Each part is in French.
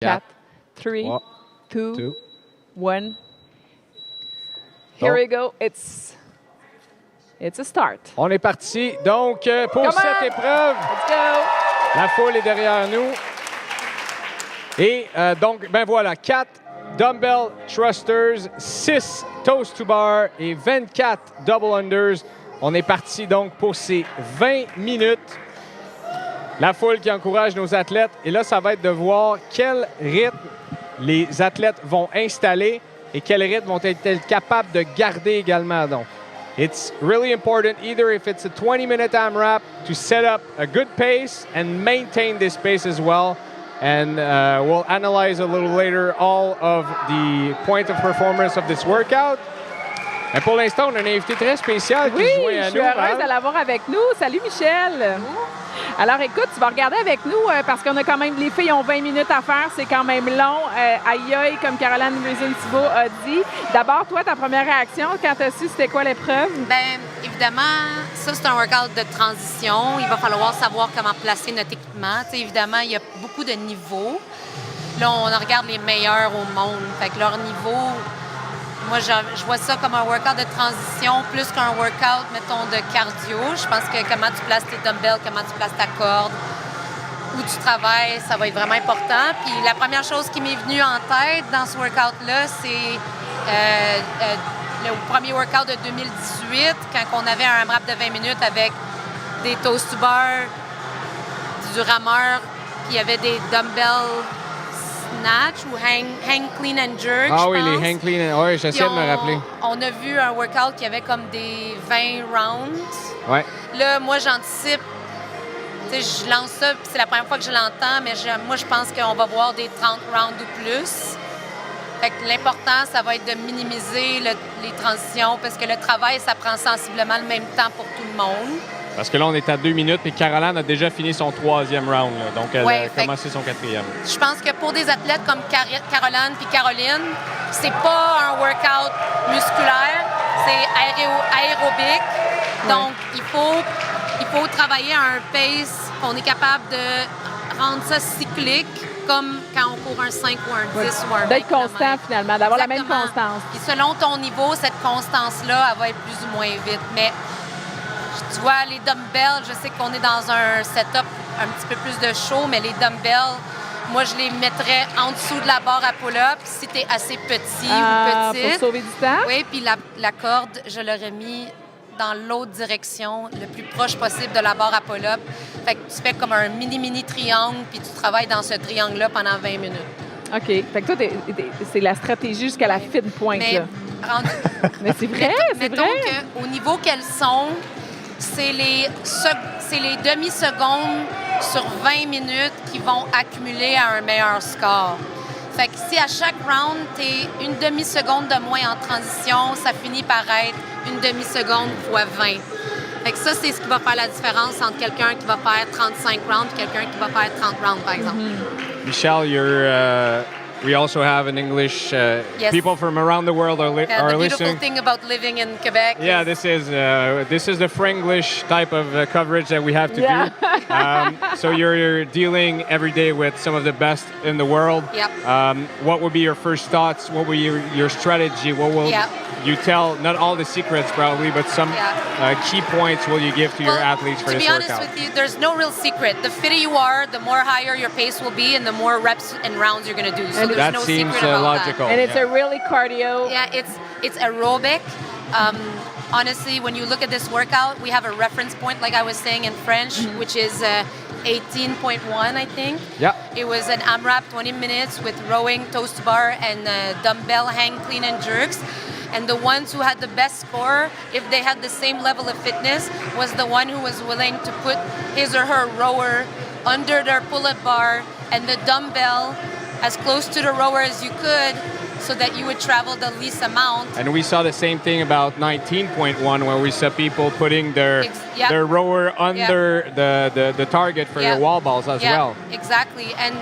4, 3, 2, 1. Here we go. It's a start. On est parti. Donc, pour cette épreuve, Let's go. la foule est derrière nous. Et donc, ben voilà, 4 dumbbell thrusters, 6 toes to bar et 24 double unders. On est parti donc pour ces 20 minutes. La foule qui encourage nos athlètes. Et là, ça va être de voir quel rythme les athlètes vont installer et quel rythme vont être capables de garder également. Donc, it's really important, either if it's a 20-minute AMRAP, to set up a good pace and maintain this pace as well. And we'll analyze a little later all of the point of performance of this workout. Mais pour l'instant, on a un invité très spécial qui se joint à nous. Oui, je suis heureuse de l'avoir avec nous. Salut, Michel. Alors, écoute, tu vas regarder avec nous parce qu'on a quand même, les filles ont 20 minutes à faire. C'est quand même long. Aïe, aïe, comme Caroline Thibault a dit. D'abord, toi, ta première réaction quand tu as su c'était quoi l'épreuve? Bien, évidemment, ça, c'est un workout de transition. Il va falloir savoir comment placer notre équipement. Tu sais, évidemment, il y a beaucoup de niveaux. Là, on regarde les meilleurs au monde. Fait que leur niveau... Moi, je vois ça comme un workout de transition plus qu'un workout, mettons, de cardio. Je pense que comment tu places tes dumbbells, comment tu places ta corde, où tu travailles, ça va être vraiment important. Puis la première chose qui m'est venue en tête dans ce workout-là, c'est le premier workout de 2018, quand on avait un AMRAP de 20 minutes avec des toes to bar, du rameur, puis il y avait des dumbbells snatch ou hang clean and jerk. Ah oui, les hang clean. Oui, j'essaie de me rappeler. On a vu un workout qui avait comme des 20 rounds. Ouais. Là, moi, j'anticipe. Tu sais, je lance ça, puis c'est la première fois que je l'entends, mais moi, je pense qu'on va voir des 30 rounds ou plus. Fait que l'important, ça va être de minimiser les transitions parce que le travail, ça prend sensiblement le même temps pour tout le monde. Parce que là, on est à 2 minutes et Caroline a déjà fini son 3e round. Là, donc, elle a commencé son 4e. Je pense que pour des athlètes comme Caroline puis Caroline, c'est pas un workout musculaire, c'est aérobique. Donc, il faut travailler à un pace qu'on est capable de rendre ça cyclique, comme quand on court un 5 ou un 10 ou un 20 D'être constant, finalement, d'avoir la même constance. Puis selon ton niveau, cette constance-là, elle va être plus ou moins vite. Mais tu vois, les dumbbells, je sais qu'on est dans un setup un petit peu plus de show, mais les dumbbells, moi, je les mettrais en dessous de la barre à pull-up si tu es assez petit ou petite. Pour sauver du temps? Oui, puis la corde, je l'aurais mis dans l'autre direction, le plus proche possible de la barre à pull-up. Fait que tu fais comme un mini triangle, puis tu travailles dans ce triangle-là pendant 20 minutes. OK. Fait que toi, c'est la stratégie jusqu'à la fine pointe. Mais, mais c'est vrai, c'est mettons vrai. Qu'au niveau qu'elles sont, c'est les demi-secondes sur 20 minutes qui vont accumuler à un meilleur score. Fait que si à chaque round, tu es une demi-seconde de moins en transition, ça finit par être une demi-seconde fois 20. Fait que ça, c'est ce qui va faire la différence entre quelqu'un qui va faire 35 rounds et quelqu'un qui va faire 30 rounds, par exemple. Michelle, we also have an English. Yes. People from around the world are the beautiful listening. thing about living in Quebec. Yeah, this is the Franglish type of coverage that we have to do. So you're dealing every day with some of the best in the world. Yep. What would be your first thoughts? What will your strategy? What will you tell? Not all the secrets probably, but some key points will you give to your athletes for this workout? To be honest with you, there's no real secret. The fitter you are, the more higher your pace will be, and the more reps and rounds you're going to do. So there's that no seems secret about logical. that. And it's a really cardio. Yeah, it's aerobic. Honestly, when you look at this workout, we have a reference point, like I was saying in French, which is 18.1, I think. Yeah. It was an AMRAP 20 minutes with rowing, toes to bar, and dumbbell hang clean and jerks. And the ones who had the best score, if they had the same level of fitness, was the one who was willing to put his or her rower under their pull-up bar and the dumbbell as close to the rower as you could so that you would travel the least amount. And we saw the same thing about 19.1 where we saw people putting their rower under the target for their wall balls as well. Exactly. And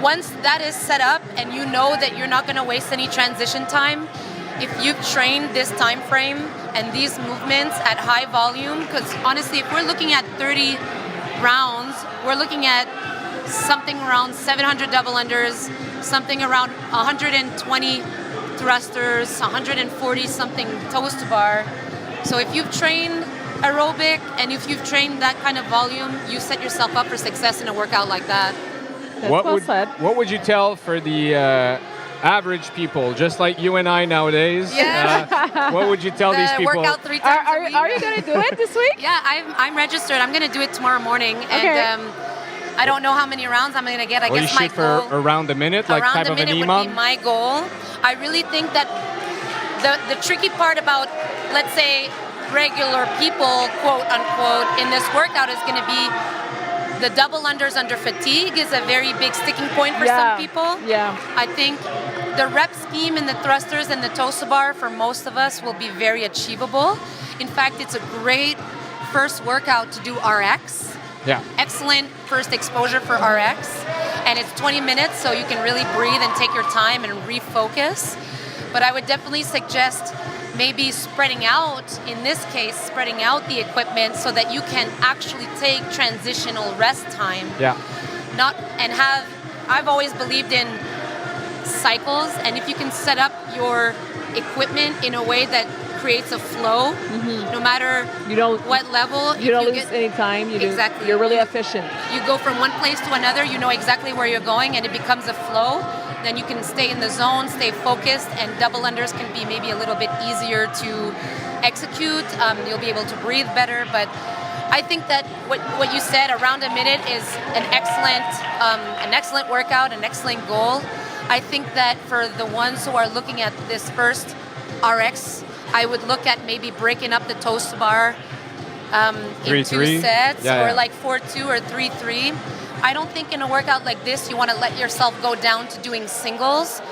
once that is set up and you know that you're not going to waste any transition time, if you've trained this time frame and these movements at high volume, because honestly, if we're looking at 30 rounds, we're looking at something around 700 double unders, something around 120 thrusters, 140 something toes to bar. So if you've trained aerobic and if you've trained that kind of volume, you set yourself up for success in a workout like that. That's well said. What would you tell for the average people, just like you and I nowadays? Yeah. What would you tell these people? Work out 3 times a week. Are you going to do it this week? Yeah, I'm registered. I'm going to do it tomorrow morning. Okay. And I don't know how many rounds I'm going to get. I guess you my shoot goal. for around a minute, like around type a of an minute EMOM? would be my goal. I really think that the tricky part about, let's say, regular people, quote unquote, in this workout is going to be the double unders under fatigue is a very big sticking point for some people. Yeah. I think the rep scheme in the thrusters and the toes to bar for most of us will be very achievable. In fact, it's a great first workout to do RX. Yeah. Excellent first exposure for RX. And it's 20 minutes, so you can really breathe and take your time and refocus. But I would definitely suggest maybe spreading out, in this case, spreading out the equipment so that you can actually take transitional rest time. Yeah. I've always believed in cycles, and if you can set up your equipment in a way that creates a flow, no matter what level. You don't lose any time. Exactly. You're really efficient. You go from one place to another, you know exactly where you're going, and it becomes a flow. Then you can stay in the zone, stay focused, and double unders can be maybe a little bit easier to execute. You'll be able to breathe better, but I think that what you said, around a minute, is an excellent workout, an excellent goal. I think that for the ones who are looking at this first RX, I would look at maybe breaking up the toes to bar in 2 sets, or like 4-2 or 3-3. I don't think in a workout like this you want to let yourself go down to doing singles,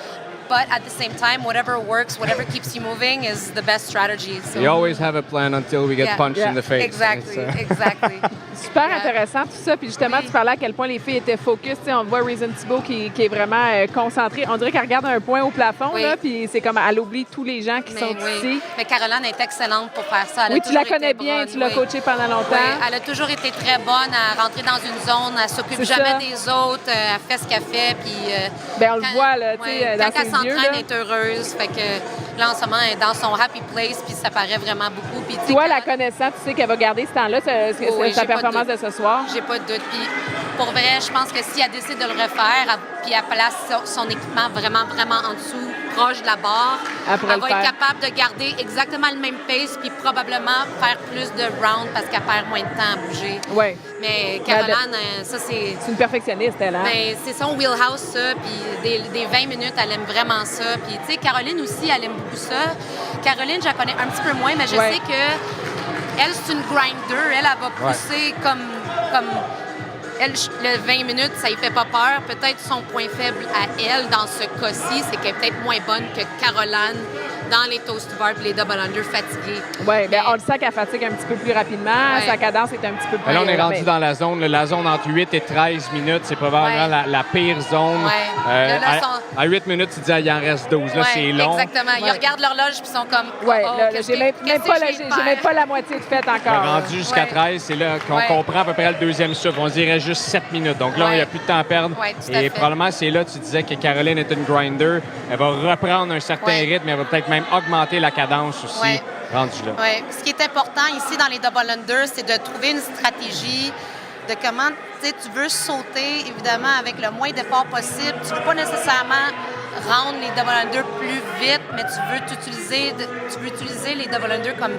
but at the same time, whatever works, whatever keeps you moving is the best strategy. So. You always have a plan until we get punched in the face. Exactly. Super intéressant tout ça. Puis justement, tu parlais à quel point les filles étaient focus. On voit Reason Thibault qui est vraiment concentrée. On dirait qu'elle regarde un point au plafond, là, puis c'est comme elle oublie tous les gens qui sont ici. Mais Caroline est excellente pour faire ça. Tu la connais bien, tu l'as coachée pendant longtemps. Oui, elle a toujours été très bonne à rentrer dans une zone. Elle s'occupe jamais des autres. Elle fait ce qu'elle fait. Puis, on le voit là, dans ses yeux. Quand elle s'entraîne, elle est heureuse. Fait que là, en ce moment, elle est dans son happy place, puis ça paraît vraiment beaucoup. Puis, toi, la connaissant, tu sais qu'elle va garder ce temps-là, sa performance de ce soir. J'ai pas de doute. Puis pour vrai, je pense que si elle décide de le refaire, puis elle place son équipement vraiment en dessous, proche de la barre, elle va être capable de garder exactement le même pace, puis probablement faire plus de rounds parce qu'elle perd moins de temps à bouger. Oui. Mais Caroline, ça c'est... C'est une perfectionniste, elle, hein? Ben, c'est son wheelhouse, ça. Puis des 20 minutes, elle aime vraiment ça. Puis tu sais, Caroline aussi, elle aime beaucoup ça. Caroline, je la connais un petit peu moins, mais je sais que elle, c'est une grinder. Elle va pousser comme elle, le 20 minutes, ça lui fait pas peur. Peut-être son point faible à elle, dans ce cas-ci, c'est qu'elle est peut-être moins bonne que Caroline dans les toes to bar et les double under fatigués. Oui, bien, on le sent qu'elle fatigue un petit peu plus rapidement. Sa cadence est un petit peu plus... Là, on est rendu dans la zone. La zone entre 8 et 13 minutes, c'est probablement la pire zone. À 8 minutes, tu dis, il en reste 12. Là, c'est long. Exactement. Ils regardent l'horloge puis ils sont comme... j'ai même pas la moitié de fête encore. Rendu jusqu'à 13, c'est là qu'on comprend à peu près le deuxième souffle. On dirait juste 7 minutes. Donc là, il n'y a plus de temps à perdre. Et probablement, c'est là, tu disais que Caroline est une grinder. Elle va reprendre un certain rythme, mais elle va peut-être même augmenter la cadence aussi. Rendu là. Oui. Ce qui est important ici dans les double unders, c'est de trouver une stratégie de comment tu veux sauter, évidemment, avec le moins d'efforts possible. Tu ne veux pas nécessairement rendre les double unders plus vite, mais tu veux utiliser les double unders comme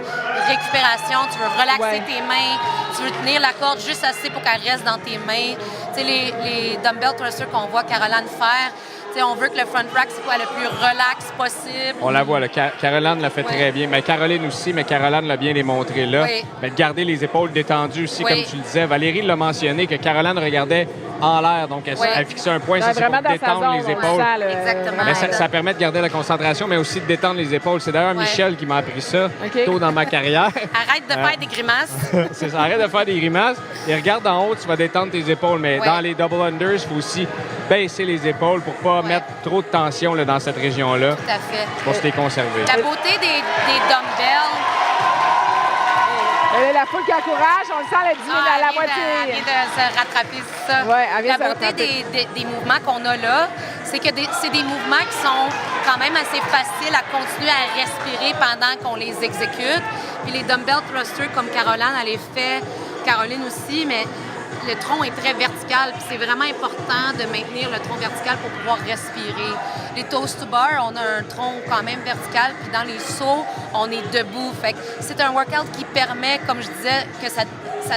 récupération. Tu veux relaxer tes mains. Tu veux tenir la corde juste assez pour qu'elle reste dans tes mains. Tu sais, les dumbbell thrusters qu'on voit Caroline faire, on veut que le front rack soit le plus relax possible. On la voit, là. Caroline l'a fait très bien. Mais Caroline aussi, mais Caroline l'a bien démontré là. Mais de garder les épaules détendues aussi, comme tu le disais. Valérie l'a mentionné que Caroline regardait en l'air, donc elle fixait un point, c'est pour détendre les épaules. Exactement. Mais ça permet de garder la concentration, mais aussi de détendre les épaules. C'est d'ailleurs Michel qui m'a appris ça tôt dans ma carrière. Arrête de faire des grimaces. C'est ça, arrête de faire des grimaces. Et regarde en haut, tu vas détendre tes épaules. Mais dans les double unders, il faut aussi baisser les épaules pour pas mettre trop de tension là, dans cette région-là. Tout à fait. Pour se les conserver. La beauté des dumbbells... Et la foule qui encourage, on le sent, elle diminue à la Elle moitié. vient de se rattraper, c'est ça. Ouais, elle vient la de se beauté rattraper. des mouvements qu'on a là, c'est que c'est des mouvements qui sont quand même assez faciles à continuer à respirer pendant qu'on les exécute. Puis les dumbbell thrusters, comme Caroline, elle les fait, Caroline aussi, mais le tronc est très vertical, puis c'est vraiment important de maintenir le tronc vertical pour pouvoir respirer. Les toast to bar, on a un tronc quand même vertical, puis dans les sauts, on est debout. Fait que c'est un workout qui permet, comme je disais, que ça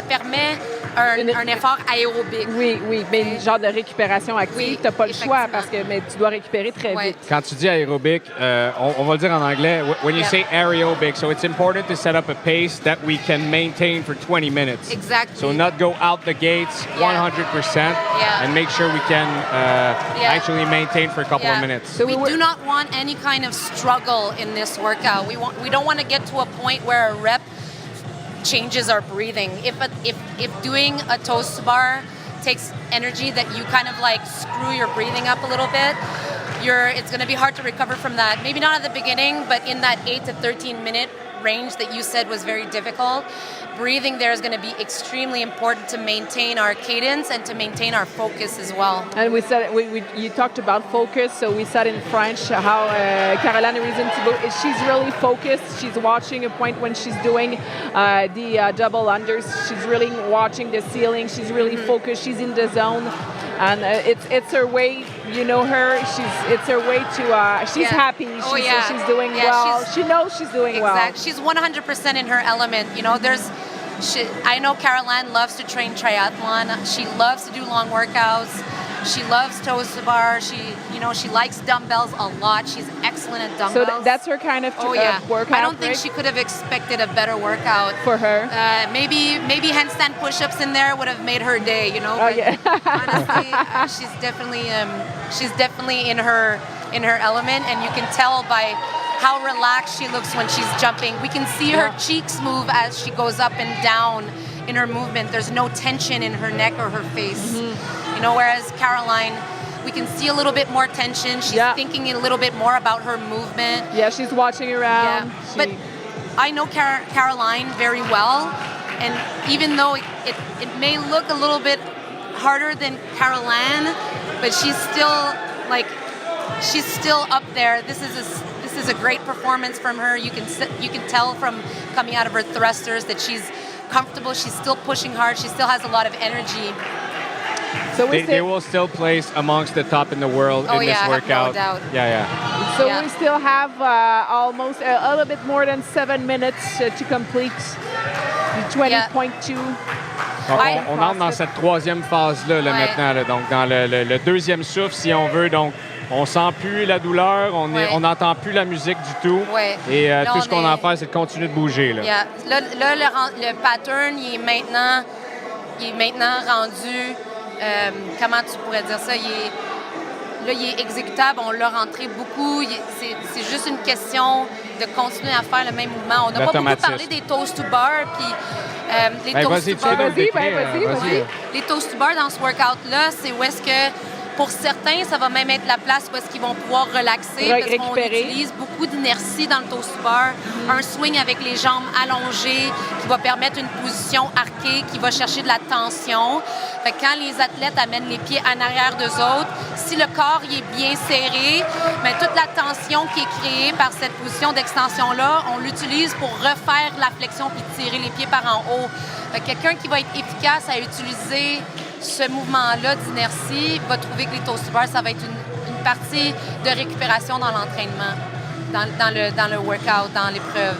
permet un effort aérobique. Oui, mais une genre de récupération active. Oui, Tu n'as pas le choix effectivement. parce que mais tu dois récupérer très Ouais. vite. Quand tu dis aérobic, on va le dire en anglais. When you Yeah. say aerobic, so it's important to set up a pace that we can maintain for 20 minutes. Exactly. So not go out the gates Yeah. 100% Yeah. and make sure we can Yeah. actually maintain for a couple of Yeah. minutes. So We we- do not want any kind of struggle in this workout. We don't want to get to a point where a rep changes our breathing. If doing a toast bar takes energy that you kind of like screw your breathing up a little bit, it's going to be hard to recover from that. Maybe not at the beginning, but in that 8 to 13 minute range that you said was very difficult, breathing there is going to be extremely important to maintain our cadence and to maintain our focus as well. And we said you talked about focus, so we said in French how Caroline Reason-Thibault, she's really focused. She's watching a point when she's doing the double unders. She's really watching the ceiling. She's really focused. She's in the zone, and it's her way. You know her. It's her way to. She's Yeah. happy. Oh, She's, yeah. she's doing Yeah, well. she's- She knows she's doing well. Exactly. She's 100% in her element. You know, I know Caroline loves to train triathlon. She loves to do long workouts. She loves toes to bar. She likes dumbbells a lot. She's excellent at So dumbbells. that's her kind of Oh yeah. workout. I don't think right? she could have expected a better workout. For her. Maybe handstand push-ups in there would have made her day. You know. Oh But yeah. honestly, she's definitely in her element, and you can tell by how relaxed she looks when she's jumping. We can see her cheeks move as she goes up and down in her movement. There's no tension in her neck or her face. You know, whereas Caroline, we can see a little bit more tension. She's Yeah. thinking a little bit more about her movement. Yeah, she's watching around. Yeah. She- But I know Caroline very well, and even though it may look a little bit harder than Caroline, but she's still up there. This is a great performance from her. You can tell from coming out of her thrusters that she's comfortable. She's still pushing hard. She still has a lot of energy. so we They will still place amongst the top in the world Oh, in yeah, this I have no workout. doubt. Yeah. So Yeah. we still have almost a little bit more than 7 minutes to complete the 20.2. Donc, Ouais. on entre dans cette troisième phase-là là, Ouais. maintenant, là. Donc dans le deuxième souffle, si on veut. Donc, on sent plus la douleur, on Ouais. n'entend plus la musique du tout. Ouais. Et Là, tout ce on qu'on a à est- faire, c'est de continuer de bouger. Là. Yeah. Là, le pattern, il est maintenant rendu, comment tu pourrais dire ça, il est exécutable, on l'a rentré beaucoup, c'est juste une question de continuer à faire le même mouvement. On n'a pas beaucoup L'automatisme. parlé des toast to bar, puis les Ben, toast vas-y, to tu sais bar. de le décrire, vas-y. Les toast to bar dans ce workout-là, c'est où est-ce que, pour certains, ça va même être la place où est-ce qu'ils vont pouvoir relaxer parce qu'on Récupérer. utilise beaucoup d'inertie dans le toast to bar. Un swing avec les jambes allongées qui va permettre une position arquée, qui va chercher de la tension. Fait que quand les athlètes amènent les pieds en arrière d'eux autres, si le corps il est bien serré, mais toute la tension qui est créée par cette position d'extension-là, on l'utilise pour refaire la flexion puis tirer les pieds par en haut. Fait que quelqu'un qui va être efficace à utiliser ce mouvement-là d'inertie va trouver que les toast to bar, ça va être une partie de récupération dans l'entraînement, dans le workout, dans l'épreuve.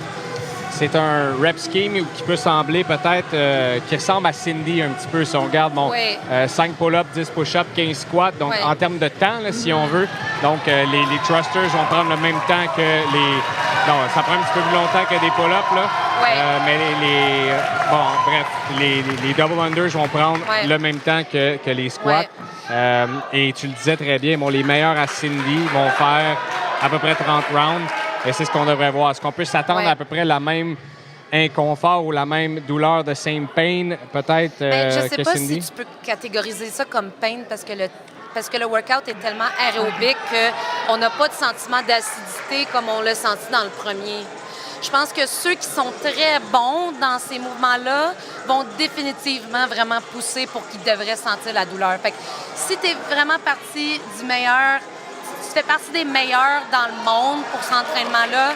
C'est un rep scheme qui peut sembler peut-être, qui ressemble à Cindy un petit peu. Si on regarde, bon, Oui. 5 pull-ups, 10 push-ups, 15 squats. Donc, Oui. en termes de temps, là, si on veut, donc les thrusters vont prendre le même temps que les... Non, ça prend un petit peu plus longtemps que des pull-ups, là. Oui. Mais les double unders vont prendre Oui. le même temps que les squats. Oui. Et tu le disais très bien, bon, les meilleurs à Cindy vont faire à peu près 30 rounds. Et c'est ce qu'on devrait voir. Est-ce qu'on peut s'attendre Ouais. à peu près la même inconfort ou la même douleur de same pain, peut-être, Ben, je sais que pas Cindy? si tu peux catégoriser ça comme pain parce que le workout est tellement aérobique qu'on n'a pas de sentiment d'acidité comme on l'a senti dans le premier. Je pense que ceux qui sont très bons dans ces mouvements-là vont définitivement vraiment pousser pour qu'ils devraient sentir la douleur. Fait que si tu es vraiment parti du meilleur, tu fais partie des meilleurs dans le monde pour cet entraînement-là,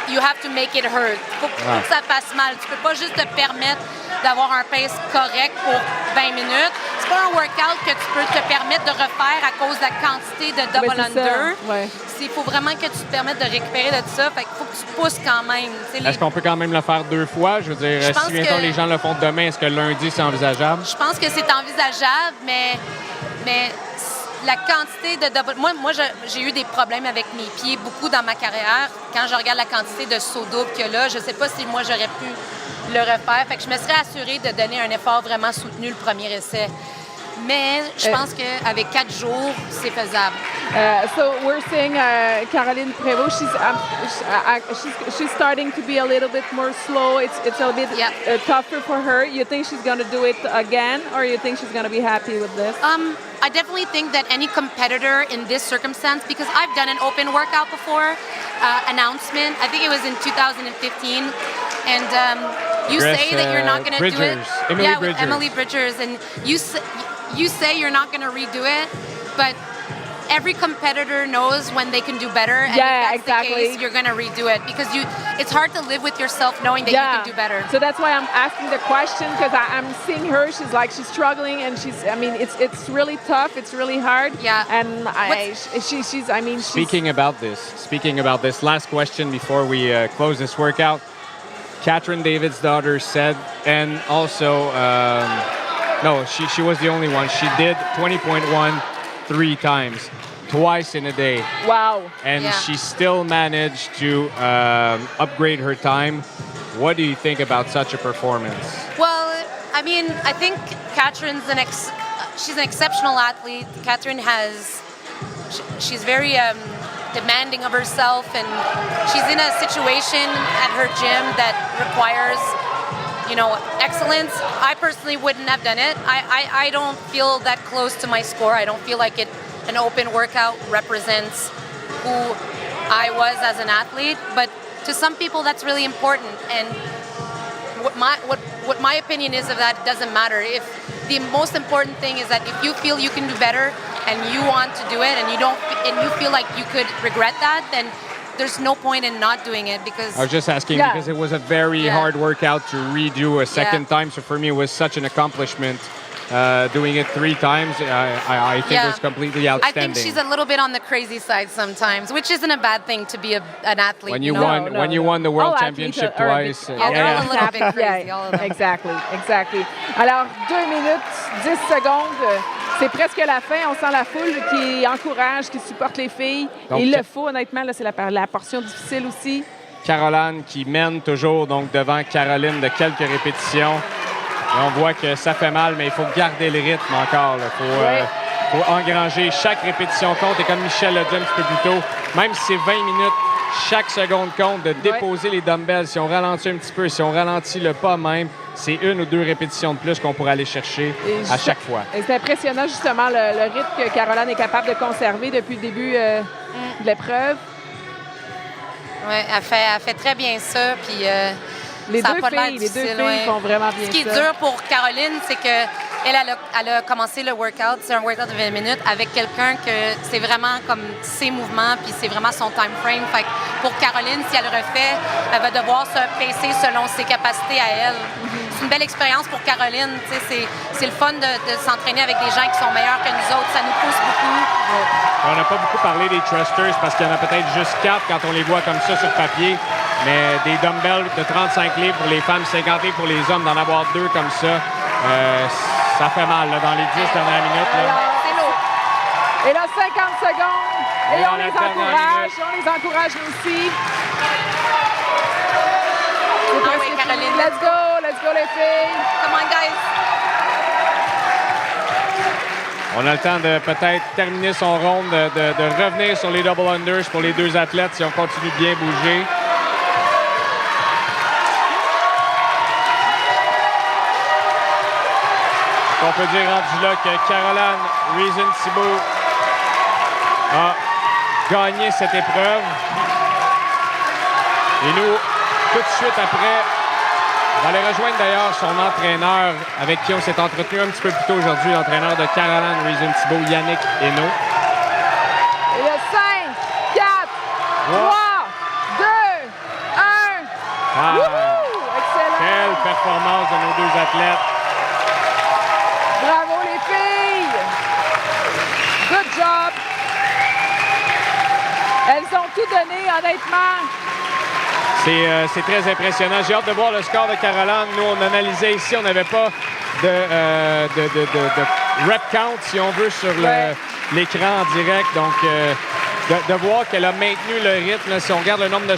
you have to make it hurt. Faut que ça fasse mal. Tu peux pas juste te permettre d'avoir un pace correct pour 20 minutes. C'est pas un workout que tu peux te permettre de refaire à cause de la quantité de double under. Il faut vraiment que tu te permettes de récupérer de ça. Fait qu'il faut que tu pousses quand même. Est-ce qu'on peut quand même le faire 2 fois? Je veux dire, si bientôt les gens le font demain, est-ce que lundi, c'est envisageable? Je pense que c'est envisageable, mais la quantité de double... Moi j'ai eu des problèmes avec mes pieds beaucoup dans ma carrière. Quand je regarde la quantité de saut double qu'il y a là, je sais pas si moi, j'aurais pu le refaire. Fait que je me serais assurée de donner un effort vraiment soutenu le premier essai. Mais je pense qu'avec 4 jours, c'est faisable. So we're seeing Caroline Prévost. She's starting to be a little bit more slow. It's a bit tougher for her. You think she's going to do it again, or you think she's going to be happy with this? I definitely think that any competitor in this circumstance, because I've done an open workout before, announcement. I think it was in 2015, and you say that you're not going to do it. With Emily Bridgers, and you say you're not going to redo it, but every competitor knows when they can do better. And if that's the case, you're going to redo it because it's hard to live with yourself knowing that you can do better. So that's why I'm asking the question, because I'm seeing her. She's struggling, and it's really tough. It's really hard. Yeah. And Speaking about this, last question before we close this workout. Catherine David's daughter said, and also, no, she was the only one. She did 20.1 3 times, twice in a day. Wow. And she still managed to upgrade her time. What do you think about such a performance? Well, I mean, I think Catherine's she's an exceptional athlete. Catherine she's very demanding of herself, and she's in a situation at her gym that requires, excellence. I personally wouldn't have done it. I don't feel that close to my score. I don't feel like an open workout represents who I was as an athlete. But to some people, that's really important. And what my opinion is of that doesn't matter. If the most important thing is that if you feel you can do better and you want to do it, and you feel like you could regret that, then there's no point in not doing it. Because I was just asking because it was a very hard workout to redo a second time. So for me, it was such an accomplishment. Doing it 3 times, I think it was completely outstanding. I think she's a little bit on the crazy side sometimes, which isn't a bad thing to be an athlete. When you won the World Championship twice. They're all a little bit crazy, all of them. Exactly. Alors, 2 minutes, 10 secondes. C'est presque la fin. On sent la foule qui encourage, qui supporte les filles. Donc, il le faut, honnêtement. Là, c'est la portion difficile aussi. Caroline qui mène toujours donc devant Caroline de quelques répétitions. Et on voit que ça fait mal, mais il faut garder le rythme encore. Il faut engranger. Chaque répétition compte. Et comme Michel l'a dit un petit peu plus tôt, même si c'est 20 minutes, chaque seconde compte de déposer les dumbbells. Si on ralentit un petit peu, si on ralentit le pas même, c'est 1 ou 2 répétitions de plus qu'on pourrait aller chercher à chaque fois. C'est impressionnant, justement, le rythme que Caroline est capable de conserver depuis le début de l'épreuve. Oui, elle fait très bien ça. Puis, les deux filles font vraiment bien ça. Ce qui est dur pour Caroline, c'est que elle a commencé le workout, c'est un workout de 20 minutes, avec quelqu'un que c'est vraiment comme ses mouvements, puis c'est vraiment son time frame. Fait que pour Caroline, si elle le refait, elle va devoir se pacer selon ses capacités à elle. C'est une belle expérience pour Caroline. C'est le fun de s'entraîner avec des gens qui sont meilleurs que nous autres. Ça nous pousse beaucoup. On n'a pas beaucoup parlé des thrusters parce qu'il y en a peut-être juste 4 quand on les voit comme ça sur papier. Mais des dumbbells de 35 livres pour les femmes, 50 livres pour les hommes, d'en avoir 2 comme ça, ça fait mal là, dans les 10 dernières minutes. C'est lourd. Et là, 50 secondes. Et on les encourage aussi. Oui, Caroline. Let's go les filles. Come on, guys. On a le temps de peut-être terminer son round, de revenir sur les double unders pour les 2 athlètes si on continue de bien bouger. On peut dire rendu là que Caroline Reason-Thibault a gagné cette épreuve. Et nous tout de suite après, on va aller rejoindre d'ailleurs son entraîneur avec qui on s'est entretenu un petit peu plus tôt aujourd'hui, l'entraîneur de Caroline Reason-Thibault, Yannick Hainaut. Et le 5, 4, 3, 2, 1. Ah, Wouhou! Excellent! quelle performance de nos deux athlètes. Bravo les filles! Good job! Elles ont tout donné, honnêtement. C'est très impressionnant. J'ai hâte de voir le score de Caroline. Nous, on analysait ici, on n'avait pas de rep count, si on veut, sur l'écran en direct. Donc, de voir qu'elle a maintenu le rythme, là, si on regarde le nombre de